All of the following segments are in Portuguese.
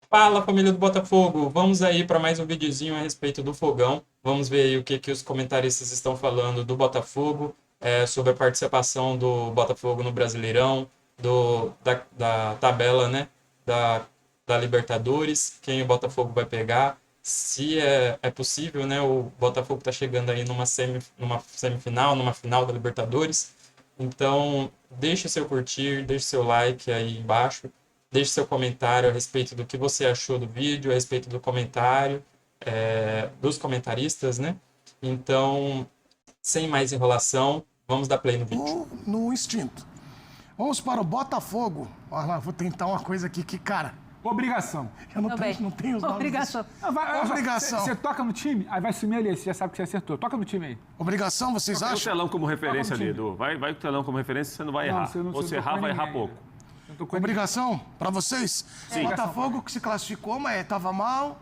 Fala, família do Botafogo! Vamos aí para mais um videozinho a respeito do Fogão. Vamos ver aí o que os comentaristas estão falando do Botafogo, sobre a participação do Botafogo no Brasileirão, da tabela, né, da, da Libertadores, quem o Botafogo vai pegar, se é possível, né, o Botafogo está chegando aí numa semifinal, numa final da Libertadores. Então, deixe seu curtir, deixe seu like aí embaixo. Deixe seu comentário a respeito do que você achou do vídeo, a respeito do comentário, dos comentaristas, né? Então, sem mais enrolação, vamos dar play no vídeo. No instinto. Vamos para o Botafogo. Olha lá, vou tentar uma coisa aqui que, cara, Obrigação. eu não Também. tenho os nomes. Obrigação. Obrigação. Você toca no time, aí vai sumir ali, você já sabe que você acertou. Toca no time aí. Obrigação, vocês Tem o acham? telão como referência Toca no ali, time. Edu. Vai com o telão como referência, você não vai errar. você não- Ou você se não errar, tocou vai em errar ninguém. pouco. Não tocou em Obrigação para vocês. Botafogo que se classificou, mas tava mal.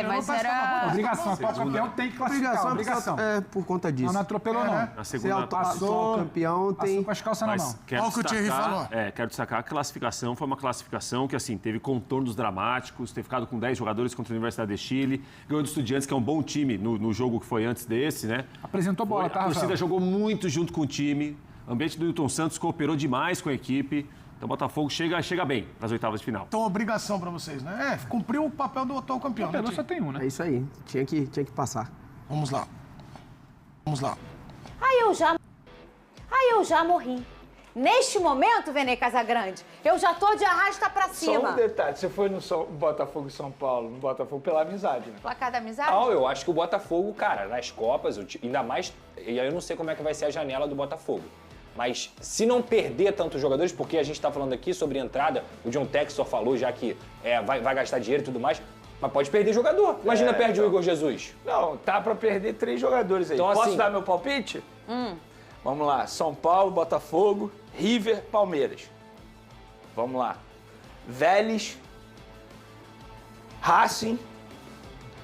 Mas Parece que tava era... ruim. Obrigação, atual campeão tem que classificar. Obrigação. É, por conta disso. Não atropelou, não. Na Ser segunda atual campeão Passou tem... com as calças na mão. Mas quero Olha o que o Thierry falou. quero destacar que a classificação foi uma classificação que, assim, teve contornos dramáticos, ter ficado com 10 jogadores contra a Universidade de Chile, ganhou do Estudiantes, que é um bom time no jogo que foi antes desse, né? Apresentou bola, A tá, torcida Rafael? jogou muito junto com o time, o ambiente do Newton Santos cooperou demais com a equipe, então o Botafogo chega bem nas oitavas de final. Então, obrigação para vocês, né? cumpriu o papel do atual campeão. né, Pelo time? só tem um, né? É isso aí. Tinha que passar. Vamos lá. Vamos lá. Eu já morri. Neste momento, Vene Casagrande, eu já tô de arrasta pra Só cima. um detalhe, você foi no Botafogo e São Paulo, no Botafogo pela amizade, né? Placar da amizade? Não, eu acho que o Botafogo, cara, nas Copas, ainda mais. E aí eu não sei como é que vai ser a janela do Botafogo. Mas se não perder tantos jogadores, porque a gente tá falando aqui sobre entrada, o John Textor falou já que vai gastar dinheiro e tudo mais, mas pode perder jogador. Imagina, perde o Igor Jesus. Não, tá pra perder 3 jogadores aí. Então, Posso assim- dar meu palpite? Vamos lá, São Paulo, Botafogo, River, Palmeiras. Vamos lá. Vélez, Racing,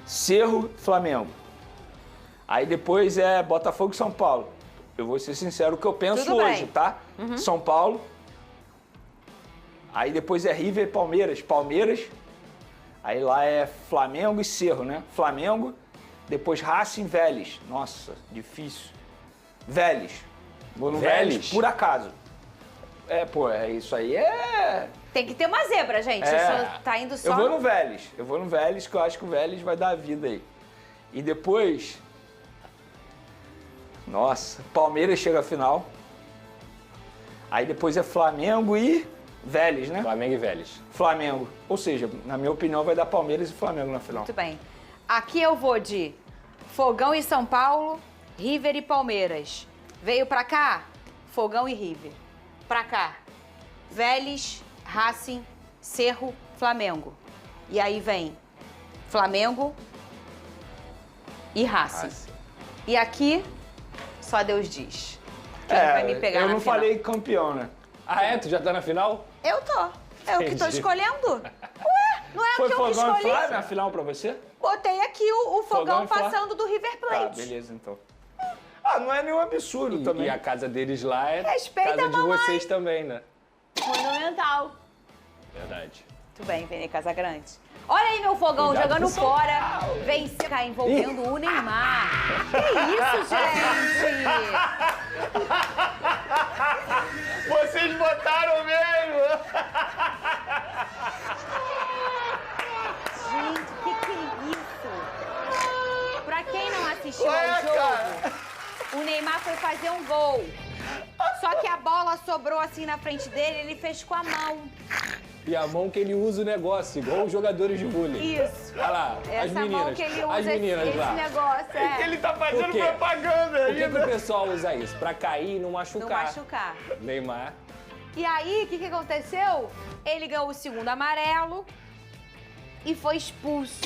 Cerro, Flamengo. Aí depois é Botafogo e São Paulo. Eu vou ser sincero o que eu penso Tudo hoje, bem. tá? São Paulo. Aí depois é River e Palmeiras. Palmeiras. Aí lá é Flamengo e Cerro, né? Flamengo. Depois Racing, Vélez. Nossa, difícil. Vélez. Vou no Vélez, Vélez? por acaso. Isso aí é... Tem que ter uma zebra, gente. Isso tá indo só... Eu vou no Vélez. Eu vou no Vélez, que eu acho que o Vélez vai dar a vida aí. E depois... Nossa, Palmeiras chega à final. Aí depois é Flamengo e Vélez, né? Flamengo e Vélez. Flamengo. Ou seja, na minha opinião, vai dar Palmeiras e Flamengo na final. Muito bem. Aqui eu vou de Fogão e São Paulo, River e Palmeiras. Veio pra cá, Fogão e River. Pra cá, Vélez, Racing, Cerro, Flamengo. E aí vem Flamengo e Racing. E aqui, só Deus diz. Quem vai me pegar eu na não final? falei campeão, né? Tu já tá na final? Eu tô. É o que tô Entendi. escolhendo. Ué, não é Foi o que eu Fogão e escolhi? Flávio na final pra você? Botei aqui o Fogão Fogão e Flá? passando do River Tá, Plate. beleza então. Ah, não é nenhum absurdo também. E a casa deles lá é Respeita casa a de mamãe. vocês também, né? Monumental. Verdade. Muito bem, Vene Casagrande. Olha aí meu Fogão Cuidado jogando com o São fora. Venceu, cá, envolvendo o Neymar. Que isso, gente? Vocês botaram mesmo! Gente, que é isso? Pra quem não assistiu Ué, ao cara. jogo, o Neymar foi fazer um gol. Só que a bola sobrou assim na frente dele, ele fez com a mão. E a mão que ele usa o negócio, igual os jogadores de vôlei. Isso. Olha lá, as Essa meninas. mão que ele as usa meninas esse lá. negócio, é. Ele tá fazendo Por quê? propaganda Por que ainda. o pessoal usa isso? Pra cair e não Não machucar. machucar. Neymar. E aí, o que aconteceu? Ele ganhou o segundo amarelo e foi expulso.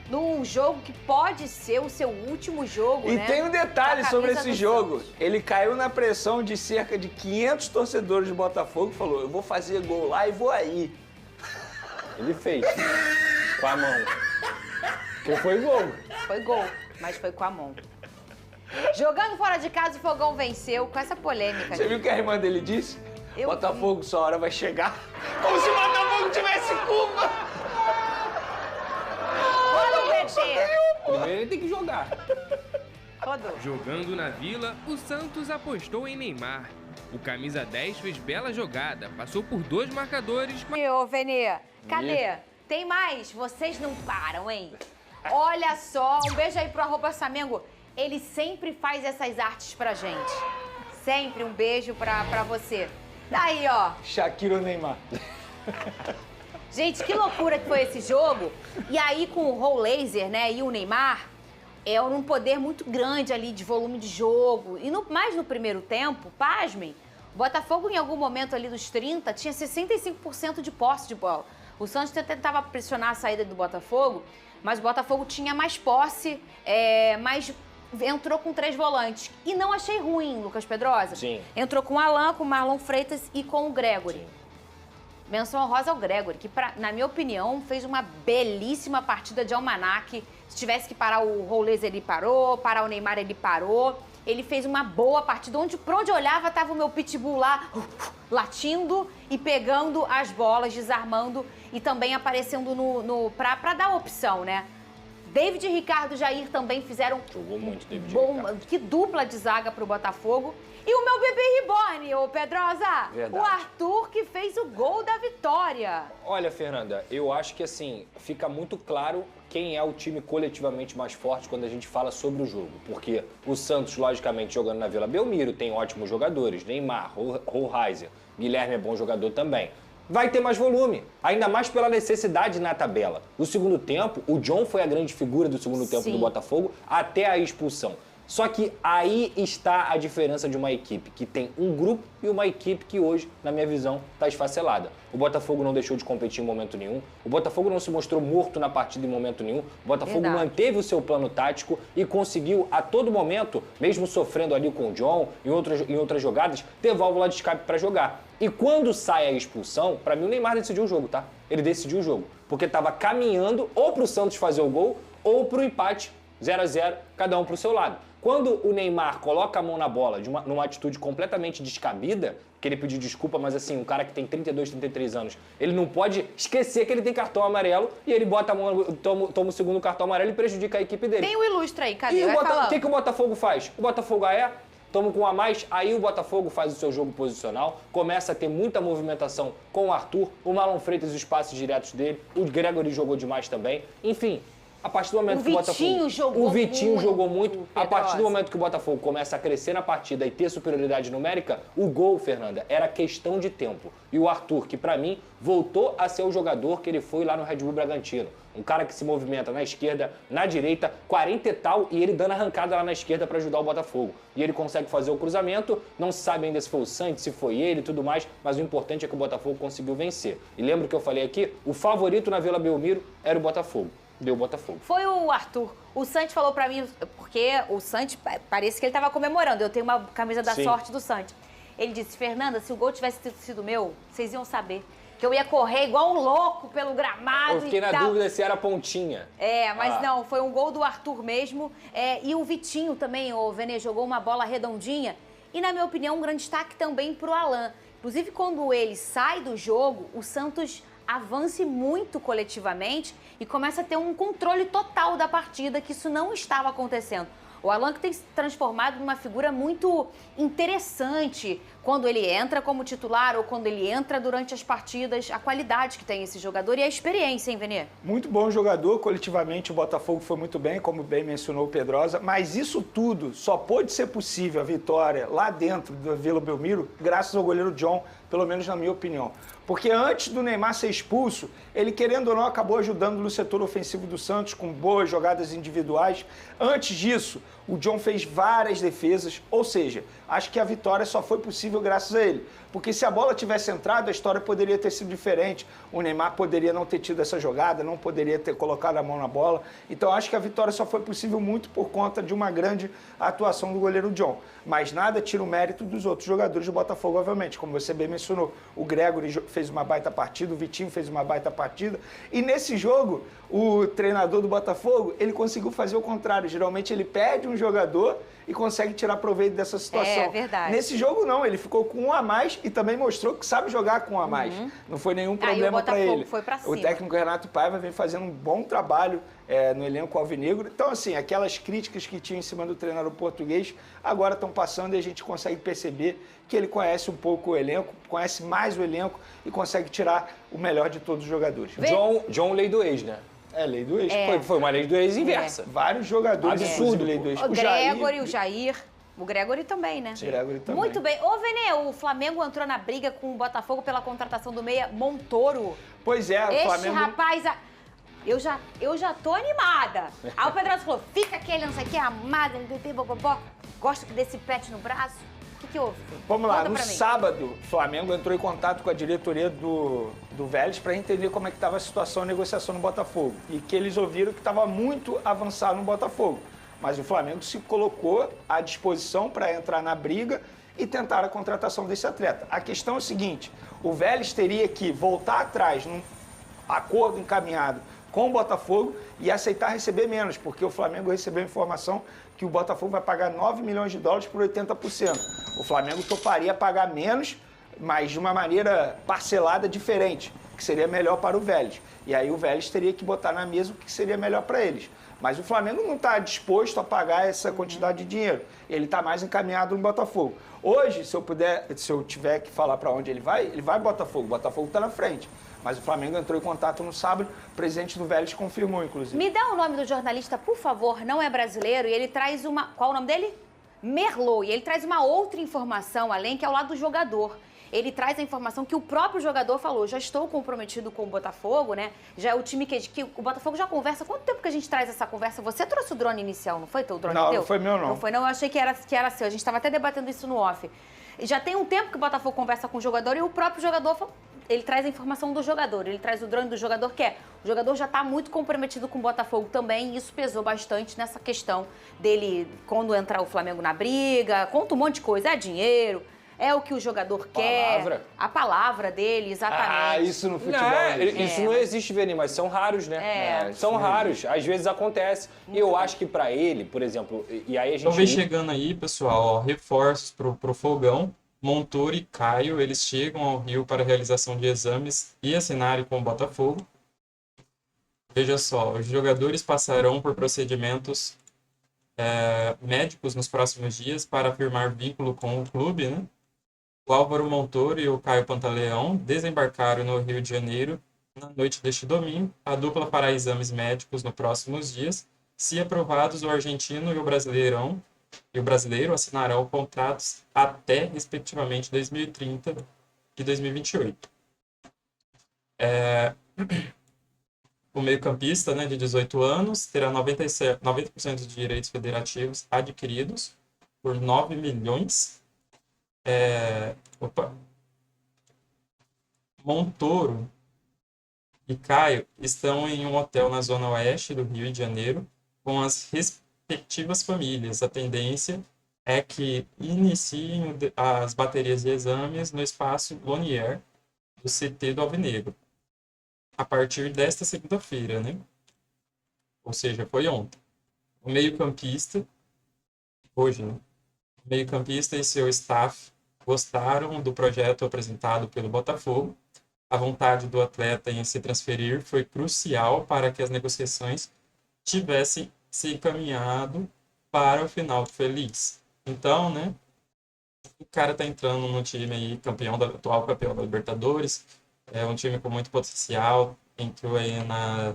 Num jogo que pode ser o seu último jogo, E né? tem um detalhe Com a sobre camisa esse do jogo. Santos. Ele caiu na pressão de cerca de 500 torcedores do Botafogo e falou, eu vou fazer gol lá e vou aí. Ele fez. Com a mão. Porque foi gol. Foi gol, mas foi com a mão. Jogando fora de casa, o Fogão venceu com essa polêmica. Você viu o que a irmã dele disse? Eu Botafogo, sua hora vai chegar. Como se o Botafogo tivesse culpa. ele tem que jogar. Rodou. Jogando na Vila, o Santos apostou em Neymar. O camisa 10 fez bela jogada, passou por 2 marcadores, mas... Ô, Venê, cadê? Tem mais? Vocês não param, hein? Olha só, um beijo aí pro @Samengo. Ele sempre faz essas artes pra gente. Sempre um beijo pra você. Daí, ó. Shakira ou Neymar? Gente, que loucura que foi esse jogo. E aí, com o Raul Laser, né, e o Neymar, é um poder muito grande ali de volume de jogo. E mais no primeiro tempo, pasmem, o Botafogo, em algum momento ali dos 30, tinha 65% de posse de bola. O Santos tentava pressionar a saída do Botafogo, mas o Botafogo tinha mais posse, mas entrou com 3 volantes. E não achei ruim, Lucas Pedrosa. Sim. Entrou com o Alan, com o Marlon Freitas e com o Gregory. Sim. Menção honrosa ao Gregory, que, na minha opinião, fez uma belíssima partida de almanaque. Se tivesse que parar o Raul Laser, ele parou. Parar o Neymar, ele parou. Ele fez uma boa partida. Por onde olhava, tava o meu pitbull lá, latindo e pegando as bolas, desarmando e também aparecendo pra dar opção, né? David e Ricardo Jair também fizeram... Jogou muito, David e Ricardo. Que dupla de zaga pro Botafogo. E o meu bebê reborn, ô Pedrosa. Verdade. O Arthur que fez o gol da vitória. Olha, Fernanda, eu acho que assim, fica muito claro quem é o time coletivamente mais forte quando a gente fala sobre o jogo. Porque o Santos, logicamente, jogando na Vila Belmiro, tem ótimos jogadores. Neymar, Rollheiser, Guilherme é bom jogador também. Vai ter mais volume, ainda mais pela necessidade na tabela. O segundo tempo, o John foi a grande figura do segundo tempo do Botafogo até a expulsão. Só que aí está a diferença de uma equipe que tem um grupo e uma equipe que hoje, na minha visão, está esfacelada. O Botafogo não deixou de competir em momento nenhum, o Botafogo não se mostrou morto na partida em momento nenhum, o Botafogo manteve o seu plano tático e conseguiu, a todo momento, mesmo sofrendo ali com o John, em outras jogadas, ter válvula de escape para jogar. E quando sai a expulsão, para mim o Neymar decidiu o jogo, tá? Ele decidiu o jogo, porque estava caminhando ou para o Santos fazer o gol ou para o empate 0-0, cada um para o seu lado. Quando o Neymar coloca a mão na bola numa atitude completamente descabida, que ele pediu desculpa, mas assim, um cara que tem 32, 33 anos, ele não pode esquecer que ele tem cartão amarelo e ele bota a mão, toma o segundo cartão amarelo e prejudica a equipe dele. Tem o ilustra aí, cadê? E o que o Botafogo faz? O Botafogo toma com um a mais, aí o Botafogo faz o seu jogo posicional, começa a ter muita movimentação com o Arthur, o Marlon Freitas, os passes diretos dele, o Gregory jogou demais também, enfim... A partir do momento que o Botafogo... O Vitinho jogou muito. A partir do momento que o Botafogo começa a crescer na partida e ter superioridade numérica, o gol, Fernanda, era questão de tempo. E o Arthur, que pra mim, voltou a ser o jogador que ele foi lá no Red Bull Bragantino. Um cara que se movimenta na esquerda, na direita, 40 e tal, e ele dando arrancada lá na esquerda pra ajudar o Botafogo. E ele consegue fazer o cruzamento, não se sabe ainda se foi o Santos, se foi ele e tudo mais, mas o importante é que o Botafogo conseguiu vencer. E lembra que eu falei aqui? O favorito na Vila Belmiro era o Botafogo. Deu Botafogo. Foi o Arthur. O Santos falou pra mim, porque o Santos, parece que ele tava comemorando. Eu tenho uma camisa da sorte do Santos. Ele disse, Fernanda, se o gol tivesse sido meu, vocês iam saber. Que eu ia correr igual um louco pelo gramado. Eu fiquei na dúvida se era pontinha. Mas não, foi um gol do Arthur mesmo. E o Vitinho também, o Vene, jogou uma bola redondinha. E, na minha opinião, um grande destaque também pro Alan. Inclusive, quando ele sai do jogo, o Santos avance muito coletivamente e começa a ter um controle total da partida, que isso não estava acontecendo. O Alan que tem se transformado numa figura muito interessante quando ele entra como titular ou quando ele entra durante as partidas, a qualidade que tem esse jogador e a experiência, hein, Venê? Muito bom jogador, coletivamente o Botafogo foi muito bem, como bem mencionou o Pedrosa, mas isso tudo só pôde ser possível, a vitória lá dentro da Vila Belmiro, graças ao goleiro John, pelo menos na minha opinião. Porque antes do Neymar ser expulso, ele, querendo ou não, acabou ajudando no setor ofensivo do Santos com boas jogadas individuais. Antes disso, o John fez várias defesas, ou seja, acho que a vitória só foi possível graças a ele. Porque se a bola tivesse entrado, a história poderia ter sido diferente. O Neymar poderia não ter tido essa jogada, não poderia ter colocado a mão na bola. Então acho que a vitória só foi possível muito por conta de uma grande atuação do goleiro John. Mas nada tira o mérito dos outros jogadores do Botafogo, obviamente. Como você bem mencionou, o Gregory fez uma baita partida, o Vitinho fez uma baita partida. E nesse jogo, o treinador do Botafogo, ele conseguiu fazer o contrário. Geralmente ele perde um jogador e consegue tirar proveito dessa situação. É verdade. Nesse jogo, não. Ele ficou com um a mais e também mostrou que sabe jogar com um a mais. Não foi nenhum problema para ele. Foi pra O cima. técnico Renato Paiva vem fazendo um bom trabalho no elenco alvinegro. Então, assim, aquelas críticas que tinha em cima do treinador português agora estão passando e a gente consegue perceber que ele conhece um pouco o elenco, conhece mais o elenco e consegue tirar o melhor de todos os jogadores. John lei do ex, né? É, lei do ex. Foi uma lei do ex inversa. Vários jogadores, Absurdo. inclusive, lei do ex. O Gregory, o Jair. O Gregory também, né? O Gregory também. Muito bem. Ô, Vene, o Flamengo entrou na briga com o Botafogo pela contratação do meia Montoro. Pois é, o Este Flamengo... rapaz... Eu já tô animada. Aí o Pedroso falou, fica aquele não sei o que, amado, gosto desse pet no braço. O que houve? Vamos lá, Conta no pra mim. sábado, o Flamengo entrou em contato com a diretoria do Vélez para entender como é que estava a situação, a negociação no Botafogo. E que eles ouviram que estava muito avançado no Botafogo. Mas o Flamengo se colocou à disposição para entrar na briga e tentar a contratação desse atleta. A questão é o seguinte, o Vélez teria que voltar atrás num acordo encaminhado com o Botafogo e aceitar receber menos, porque o Flamengo recebeu informação que o Botafogo vai pagar 9 milhões de dólares por 80%. O Flamengo toparia pagar menos, mas de uma maneira parcelada diferente, que seria melhor para o Vélez. E aí o Vélez teria que botar na mesa o que seria melhor para eles. Mas o Flamengo não está disposto a pagar essa quantidade de dinheiro. Ele está mais encaminhado no Botafogo. Hoje, se eu tiver que falar para onde ele vai Botafogo. O Botafogo está na frente. Mas o Flamengo entrou em contato no sábado, o presidente do Vélez confirmou, inclusive. Me dá o nome do jornalista, por favor, não é brasileiro, e ele traz uma... Qual o nome dele? Merlot. E ele traz uma outra informação, além, que é ao lado do jogador. Ele traz a informação que o próprio jogador falou, já estou comprometido com o Botafogo, né? Já é o time que o Botafogo já conversa. Quanto tempo que a gente traz essa conversa? Você trouxe o drone inicial, não foi teu drone? Não, teu? não foi meu, não. Não foi, não. Eu achei que era seu. A gente estava até debatendo isso no off. Já tem um tempo que o Botafogo conversa com o jogador e o próprio jogador, ele traz a informação do jogador, ele traz o drone do jogador, que é, o jogador já está muito comprometido com o Botafogo também, e isso pesou bastante nessa questão dele, quando entrar o Flamengo na briga, conta um monte de coisa, é dinheiro, é o que o jogador quer, a palavra dele, exatamente. Ah, isso no futebol. Isso não existe, Veni, mas são raros, né? São raros, às vezes acontece. E eu acho que pra ele, por exemplo, e aí a gente... Então vem chegando aí, pessoal, ó, reforços pro Fogão. Montoro e Caio, eles chegam ao Rio para a realização de exames e assinarem com o Botafogo. Veja só, os jogadores passarão por procedimentos médicos nos próximos dias para afirmar vínculo com o clube, né? O Álvaro Montoro e o Caio Pantaleão desembarcaram no Rio de Janeiro na noite deste domingo. A dupla fará exames médicos nos próximos dias. Se aprovados, o argentino e o brasileiro assinarão contratos até, respectivamente, 2030 e 2028. O meio-campista, né, de 18 anos, terá 90% de direitos federativos adquiridos por 9 milhões. Montoro e Caio estão em um hotel na zona oeste do Rio de Janeiro com as respectivas famílias. A tendência é que iniciem as baterias de exames no espaço Lonier do CT do Alvinegro a partir desta segunda-feira, né? Ou seja, foi ontem. O meio-campista, hoje, né? O meio-campista e seu staff gostaram do projeto apresentado pelo Botafogo. A vontade do atleta em se transferir foi crucial para que as negociações tivessem se encaminhado para o final feliz. Então, né, o cara tá entrando no time aí, atual campeão da Libertadores, é um time com muito potencial, entrou aí na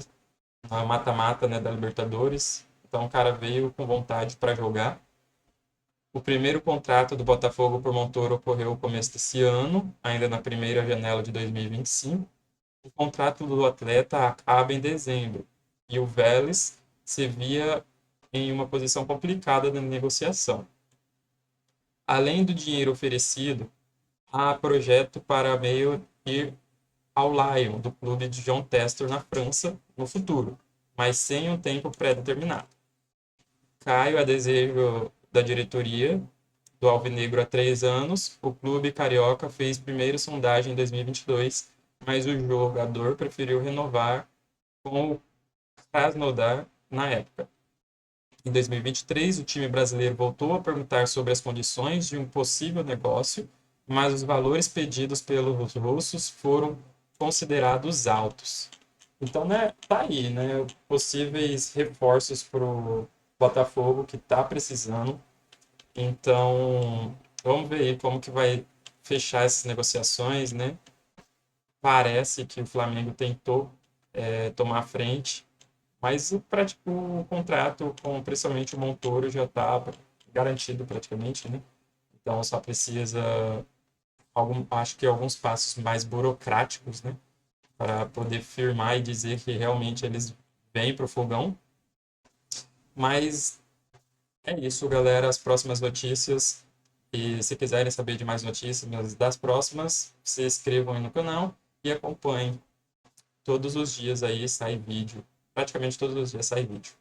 mata-mata, né, da Libertadores, então o cara veio com vontade para jogar. O primeiro contrato do Botafogo por Montoro ocorreu no começo desse ano, ainda na primeira janela de 2025. O contrato do atleta acaba em dezembro e o Vélez se via em uma posição complicada na negociação. Além do dinheiro oferecido, há projeto para meio ir ao Lyon, do clube de John Textor na França, no futuro, mas sem um tempo pré-determinado. Caio, a desejo da diretoria do Alvinegro há 3 anos, o clube carioca fez primeira sondagem em 2022, mas o jogador preferiu renovar com o Krasnodar na época. Em 2023, o time brasileiro voltou a perguntar sobre as condições de um possível negócio, mas os valores pedidos pelos russos foram considerados altos. Então, né, tá aí, né, possíveis reforços para o Botafogo que está precisando. Então, vamos ver aí como que vai fechar essas negociações, né? Parece que o Flamengo tentou tomar a frente, mas o contrato com principalmente o Montoro já está garantido praticamente, né? Então só precisa, acho que alguns passos mais burocráticos, né? Para poder firmar e dizer que realmente eles vêm para o Fogão. Mas é isso, galera. As próximas notícias. E se quiserem saber de mais notícias das próximas, se inscrevam aí no canal e acompanhem. Todos os dias aí sai vídeo. Praticamente todos os dias sai vídeo.